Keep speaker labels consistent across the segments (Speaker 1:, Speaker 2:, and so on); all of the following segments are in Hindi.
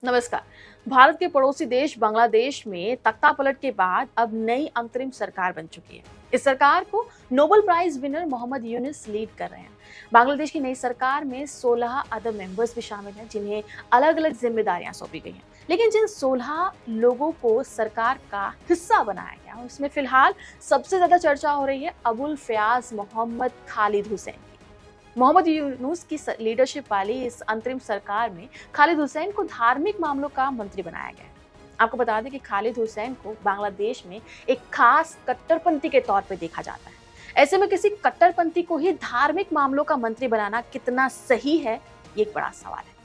Speaker 1: नमस्कार। भारत के पड़ोसी देश बांग्लादेश में तख्तापलट के बाद अब नई अंतरिम सरकार बन चुकी है। इस सरकार को Nobel prize winner Mohammad Yunus lead कर रहे हैं। बांग्लादेश की नई सरकार में 16 अदर मेंबर्स भी शामिल हैं, जिन्हें अलग अलग जिम्मेदारियां सौंपी गई हैं। लेकिन जिन 16 लोगों को सरकार का हिस्सा बनाया गया, उसमें फिलहाल सबसे ज्यादा चर्चा हो रही है अबुल फयाज मोहम्मद खालिद हुसैन की। मोहम्मद यूनुस की लीडरशिप वाली इस अंतरिम सरकार में खालिद हुसैन को धार्मिक मामलों का मंत्री बनाया गया है। आपको बता दें कि खालिद हुसैन को बांग्लादेश में एक खास कट्टरपंथी के तौर पर देखा जाता है। ऐसे में किसी कट्टरपंथी को ही धार्मिक मामलों का मंत्री बनाना कितना सही है, ये एक बड़ा सवाल है।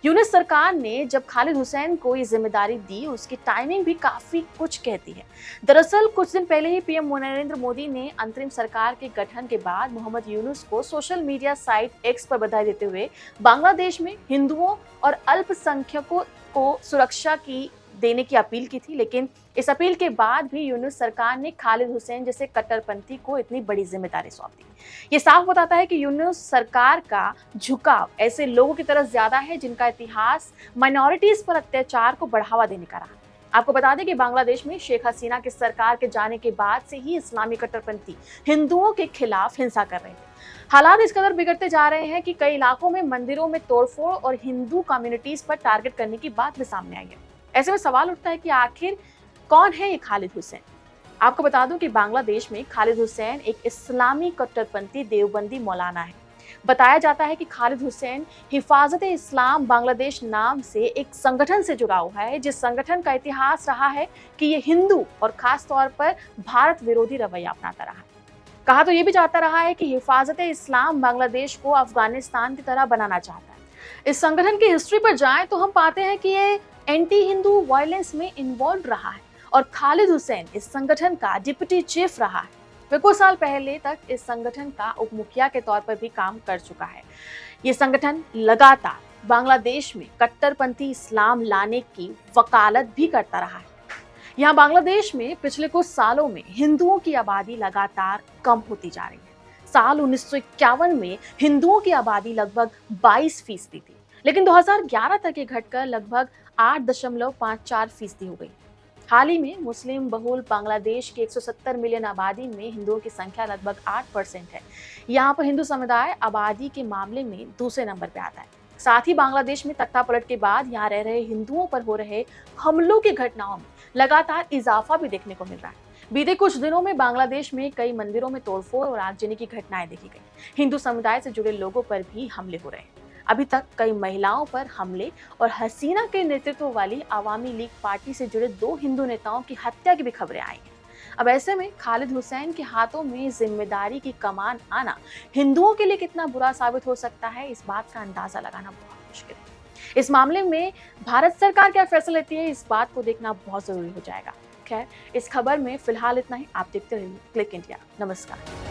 Speaker 1: यूनुस सरकार ने जब खालिद हुसैन को ये जिम्मेदारी दी, उसकी टाइमिंग भी काफी कुछ कहती है। दरअसल कुछ दिन पहले ही पीएम नरेंद्र मोदी ने अंतरिम सरकार के गठन के बाद मोहम्मद यूनुस को सोशल मीडिया साइट एक्स पर बधाई देते हुए बांग्लादेश में हिंदुओं और अल्पसंख्यकों को सुरक्षा की देने की अपील की थी। लेकिन इस अपील के बाद भी यूनुस सरकार ने खालिद हुसैन जैसे कट्टरपंथी को इतनी बड़ी जिम्मेदारी सौंप दी। ये साफ बताता है कि यूनुस सरकार का झुकाव ऐसे लोगों की तरफ ज्यादा है जिनका इतिहास माइनॉरिटीज पर अत्याचार को बढ़ावा देने का रहा। आपको बता दें कि बांग्लादेश में शेख हसीना की सरकार के जाने के बाद से ही इस्लामी कट्टरपंथी हिंदुओं के खिलाफ हिंसा कर रहे थे। हालात इस कदर बिगड़ते जा रहे हैं कि कई इलाकों में मंदिरों में तोड़फोड़ और हिंदू कम्युनिटीज पर टारगेट करने की बात भी सामने आई है। ऐसे में सवाल उठता है कि आखिर कौन है ये खालिद हुसैन। आपको बता दूं कि बांग्लादेश में खालिद हुसैन एक इस्लामी कट्टरपंथी देवबंदी मौलाना है। बताया जाता है कि खालिद हुसैन हिफाजत-ए इस्लाम बांग्लादेश नाम से एक संगठन से जुड़ा हुआ है, जिस संगठन का इतिहास रहा है कि ये हिंदू और खास तौर पर भारत विरोधी रवैया अपनाता रहा है। कहा तो ये भी जाता रहा है कि हिफाजत-ए इस्लाम बांग्लादेश को अफगानिस्तान की तरह बनाना चाहता है। इस संगठन की हिस्ट्री पर जाएं तो हम पाते हैं कि ये एंटी हिंदू वायलेंस में इन्वॉल्व रहा है और खालिद हुसैन इस संगठन का डिप्टी चीफ रहा है। वे कुछ साल पहले तक इस संगठन का उप मुखिया के तौर पर भी काम कर चुका है। ये संगठन लगातार बांग्लादेश में कट्टरपंथी इस्लाम लाने की वकालत भी करता रहा है। यहाँ बांग्लादेश में पिछले कुछ सालों में हिंदुओं की आबादी लगातार कम होती जा रही है। साल 1951 में हिंदुओं की आबादी लगभग 22% थी, लेकिन 2011 तक ये घटकर लगभग 8.54% हो गई। हाल ही में मुस्लिम बहुल बांग्लादेश की 170 मिलियन आबादी में हिंदुओं की संख्या लगभग 8% है। यहाँ पर हिंदू समुदाय आबादी के मामले में दूसरे नंबर पे आता है। साथ ही बांग्लादेश में तख्तापलट के बाद यहाँ रह रहे हिंदुओं पर हो रहे हमलों की घटनाओं में लगातार इजाफा भी देखने को मिल रहा है। बीते कुछ दिनों में बांग्लादेश में कई मंदिरों में तोड़फोड़ और आगजनी की घटनाएं देखी गई। हिंदू समुदाय से जुड़े लोगों पर भी हमले हो रहे हैं। अभी तक कई महिलाओं पर हमले और हसीना के नेतृत्व वाली आवामी लीग पार्टी से जुड़े 2 हिंदू नेताओं की हत्या की भी खबरें आई हैं। अब ऐसे में खालिद हुसैन के हाथों में जिम्मेदारी की कमान आना हिंदुओं के लिए कितना बुरा साबित हो सकता है, इस बात का अंदाजा लगाना बहुत मुश्किल है। इस मामले में भारत सरकार क्या फैसला लेती है, इस बात को देखना बहुत जरूरी हो जाएगा। खैर, इस खबर में फिलहाल इतना ही। आप देखते रहिए क्लिक इंडिया। नमस्कार।